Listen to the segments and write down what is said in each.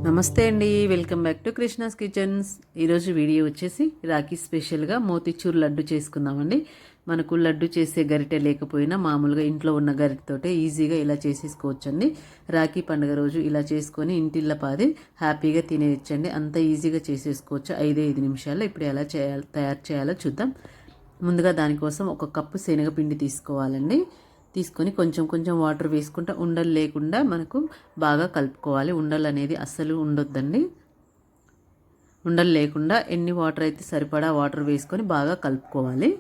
నమస్తే అండి, welcome back to Krishna's kitchens. ఈరోజు వీడియో వచ్చేసి రాఖీ స్పెషల్గా మోతిచూర్ లడ్డు చేసుకుందామండి. మనకు లడ్డు చేసే గరిటె లేకపోయినా మామూలుగా ఇంట్లో ఉన్న గరిటెతోటే ఈజీగా ఇలా చేసేసుకోవచ్చండి. రాఖీ పండుగ రోజు ఇలా చేసుకొని ఇంటిల్ల పాది హ్యాపీగా తినేయచ్చండి. అంత ఈజీగా చేసేసుకోవచ్చు 5 నిమిషాల్లో. ఇప్పుడు ఎలా తయారు చేయాలో చూద్దాం. ముందుగా దానికోసం ఒక కప్పు శనగపిండి తీసుకోవాలండి. తీసుకొని కొంచెం కొంచెం వాటర్ వేసుకుంటా ఉండలు లేకుండా మనకు బాగా కలుపుకోవాలి. ఉండలు అనేది అస్సలు ఉండొద్దండి. ఉండలు లేకుండా ఎన్ని వాటర్ అయితే సరిపడా వాటర్ వేసుకొని బాగా కలుపుకోవాలి.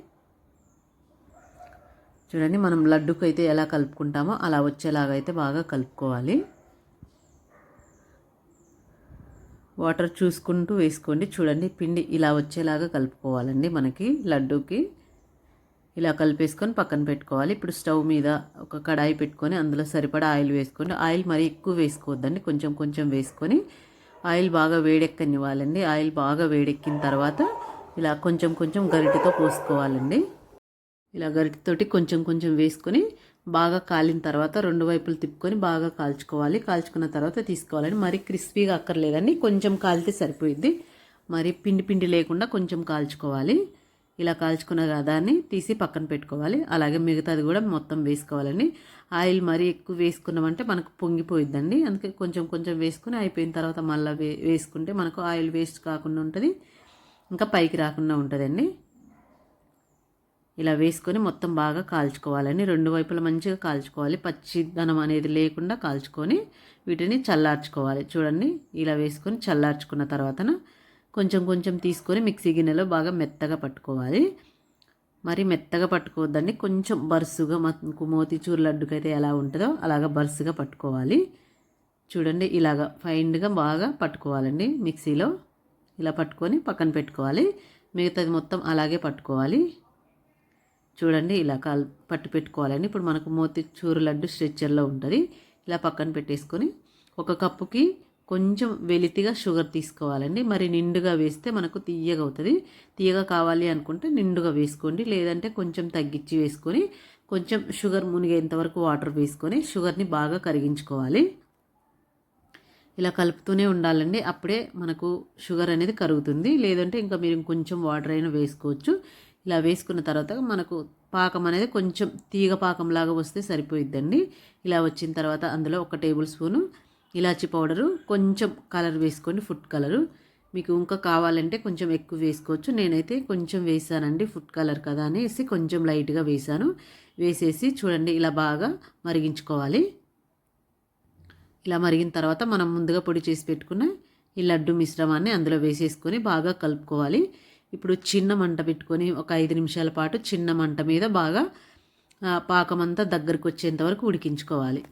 చూడండి, మనం లడ్డుకు అయితే ఎలా కలుపుకుంటామో అలా వచ్చేలాగా అయితే బాగా కలుపుకోవాలి. వాటర్ చూసుకుంటూ వేసుకోండి. చూడండి, పిండి ఇలా వచ్చేలాగా కలుపుకోవాలండి. మనకి లడ్డూకి ఇలా కలిపేసుకొని పక్కన పెట్టుకోవాలి. ఇప్పుడు స్టవ్ మీద ఒక కడాయి పెట్టుకొని అందులో సరిపడా ఆయిల్ వేసుకోండి. ఆయిల్ మరీ ఎక్కువ వేసుకోవద్దండి, కొంచెం కొంచెం వేసుకొని ఆయిల్ బాగా వేడెక్కనివ్వాలండి. ఆయిల్ బాగా వేడెక్కిన తర్వాత ఇలా కొంచెం కొంచెం గరిటెతో పోసుకోవాలండి. ఇలా గరిటెతోటి కొంచెం కొంచెం వేసుకొని బాగా కాలిన తర్వాత రెండు వైపులు తిప్పుకొని బాగా కాల్చుకోవాలి. కాల్చుకున్న తర్వాత తీసుకోవాలండి. మరీ క్రిస్పీగా అక్కర్లేదండి, కొంచెం కాలితే సరిపోయిద్ది. మరి పిండి పిండి లేకుండా కొంచెం కాల్చుకోవాలి. ఇలా కాల్చుకున్న దాన్ని తీసి పక్కన పెట్టుకోవాలి. అలాగే మిగతాది కూడా మొత్తం వేసుకోవాలండి. ఆయిల్ మరీ ఎక్కువ వేసుకున్నామంటే మనకు పొంగిపోయిద్దండి. అందుకే కొంచెం కొంచెం వేసుకుని అయిపోయిన తర్వాత మళ్ళీ వేసుకుంటే మనకు ఆయిల్ వేస్ట్ కాకుండా ఉంటుంది, ఇంకా పైకి రాకుండా ఉంటుందండి. ఇలా వేసుకొని మొత్తం బాగా కాల్చుకోవాలండి. రెండు వైపులా మంచిగా కాల్చుకోవాలి. పచ్చిదనం అనేది లేకుండా కాల్చుకొని వీటిని చల్లార్చుకోవాలి. చూడండి, ఇలా వేసుకొని చల్లార్చుకున్న తర్వాతన కొంచెం కొంచెం తీసుకొని మిక్సీ గిన్నెలో బాగా మెత్తగా పట్టుకోవాలి. మరి మెత్తగా పట్టుకోవద్దండి, కొంచెం బరుసుగా మనకు మోతిచూర్ లడ్డుకైతే ఎలా ఉంటుందో అలాగా బరుసుగా పట్టుకోవాలి. చూడండి, ఇలాగా ఫైన్గా బాగా పట్టుకోవాలండి. మిక్సీలో ఇలా పట్టుకొని పక్కన పెట్టుకోవాలి. మిగతాది మొత్తం అలాగే పట్టుకోవాలి. చూడండి, ఇలా పట్టు పెట్టుకోవాలండి. ఇప్పుడు మనకు మోతిచూర్ లడ్డు స్ట్రెచ్చర్లో ఉంటుంది. ఇలా పక్కన పెట్టేసుకొని ఒక కప్పుకి కొంచెం వెలితిగా షుగర్ తీసుకోవాలండి. మరి నిండుగా వేస్తే మనకు తీయగా అవుతుంది. తీయగా కావాలి అనుకుంటే నిండుగా వేసుకోండి, లేదంటే కొంచెం తగ్గించి వేసుకొని కొంచెం షుగర్ మునిగేంత వరకు వాటర్ వేసుకొని షుగర్ని బాగా కరిగించుకోవాలి. ఇలా కలుపుతూనే ఉండాలండి, అప్పుడే మనకు షుగర్ అనేది కరుగుతుంది. లేదంటే ఇంకా మీరు కొంచెం వాటర్ అయినా వేసుకోవచ్చు. ఇలా వేసుకున్న తర్వాత మనకు పాకం అనేది కొంచెం తీగ పాకంలాగా వస్తే సరిపోయిద్దండి. ఇలా వచ్చిన తర్వాత అందులో 1 టేబుల్ స్పూను ఇలాచీ పౌడరు, కొంచెం కలర్ వేసుకోండి, ఫుడ్ కలరు. మీకు ఇంకా కావాలంటే కొంచెం ఎక్కువ వేసుకోవచ్చు. నేనైతే కొంచెం వేసానండి, ఫుడ్ కలర్ కదా అనేసి కొంచెం లైట్గా వేసాను. వేసేసి చూడండి, ఇలా బాగా మరిగించుకోవాలి. ఇలా మరిగిన తర్వాత మనం ముందుగా పొడి చేసి పెట్టుకున్న ఈ లడ్డు మిశ్రమాన్ని అందులో వేసేసుకొని బాగా కలుపుకోవాలి. ఇప్పుడు చిన్న మంట పెట్టుకొని ఒక 5 నిమిషాల పాటు చిన్న మంట మీద బాగా పాకమంతా దగ్గరకు వచ్చేంత వరకు ఉడికించుకోవాలి.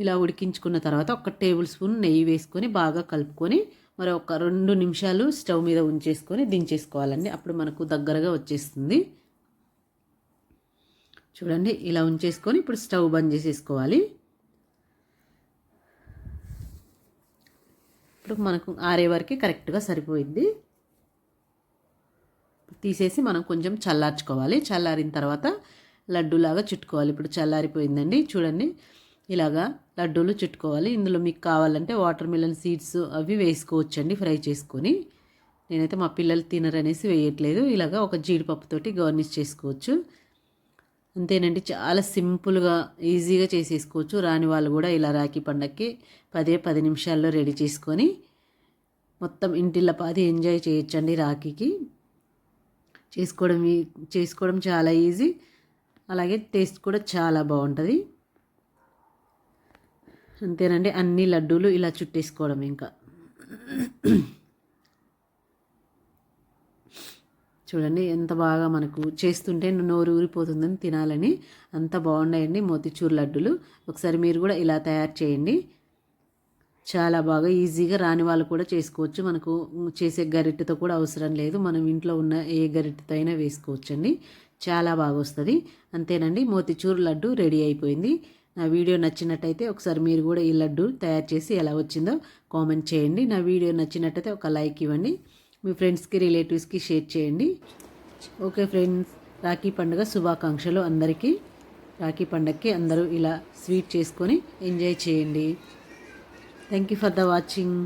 ఇలా ఉడికించుకున్న తర్వాత 1 టేబుల్ స్పూన్ నెయ్యి వేసుకొని బాగా కలుపుకొని మరి ఒక 2 నిమిషాలు స్టవ్ మీద ఉంచేసుకొని దించేసుకోవాలండి. అప్పుడు మనకు దగ్గరగా వచ్చేస్తుంది. చూడండి, ఇలా ఉంచేసుకొని ఇప్పుడు స్టవ్ బంద్ చేసేసుకోవాలి. ఇప్పుడు మనకు ఆరే వరకు కరెక్ట్గా సరిపోయింది. తీసేసి మనం కొంచెం చల్లార్చుకోవాలి. చల్లారిన తర్వాత లడ్డూలాగా చుట్టుకోవాలి. ఇప్పుడు చల్లారిపోయిందండి. చూడండి, ఇలాగా లడ్డూలు చుట్టుకోవాలి. ఇందులో మీకు కావాలంటే వాటర్ మిలన్ సీడ్స్ అవి వేసుకోవచ్చండి, ఫ్రై చేసుకొని. నేనైతే మా పిల్లలు తినరనేసి వేయట్లేదు. ఇలాగా ఒక జీడిపప్పుతోటి గార్నిష్ చేసుకోవచ్చు. అంతేనండి, చాలా సింపుల్గా ఈజీగా చేసేసుకోవచ్చు. రాని వాళ్ళు కూడా ఇలా రాఖీ పండగకి 10 నిమిషాల్లో రెడీ చేసుకొని మొత్తం ఇంటిల్ల పాది ఎంజాయ్ చేయొచ్చండి. రాఖీకి చేసుకోవడం చాలా ఈజీ, అలాగే టేస్ట్ కూడా చాలా బాగుంటుంది. అంతేనండి, అన్ని లడ్డూలు ఇలా చుట్టేసుకోవడం. ఇంకా చూడండి, ఎంత బాగా మనకు చేస్తుంటే నోరు ఊరిపోతుందని తినాలని అంత బాగున్నాయండి మోతిచూర్ లడ్డూలు. ఒకసారి మీరు కూడా ఇలా తయారు చేయండి. చాలా బాగా ఈజీగా రాని వాళ్ళు కూడా చేసుకోవచ్చు. మనకు చేసే గరిటెతో కూడా అవసరం లేదు, మనం ఇంట్లో ఉన్న ఏ గరిటెతో అయినా వేసుకోవచ్చండి. చాలా బాగా వస్తుంది. అంతేనండి, మోతిచూర్ లడ్డు రెడీ అయిపోయింది. నా వీడియో నచ్చినట్టయితే ఒకసారి మీరు కూడా ఈ లడ్డు తయారు చేసి ఎలా వచ్చిందో కామెంట్ చేయండి. నా వీడియో నచ్చినట్టయితే ఒక లైక్ ఇవ్వండి. మీ ఫ్రెండ్స్కి రిలేటివ్స్కి షేర్ చేయండి. ఓకే ఫ్రెండ్స్, రాఖీ పండుగ శుభాకాంక్షలు అందరికీ. రాఖీ పండగకి అందరూ ఇలా స్వీట్ చేసుకొని ఎంజాయ్ చేయండి. Thank you for the watching.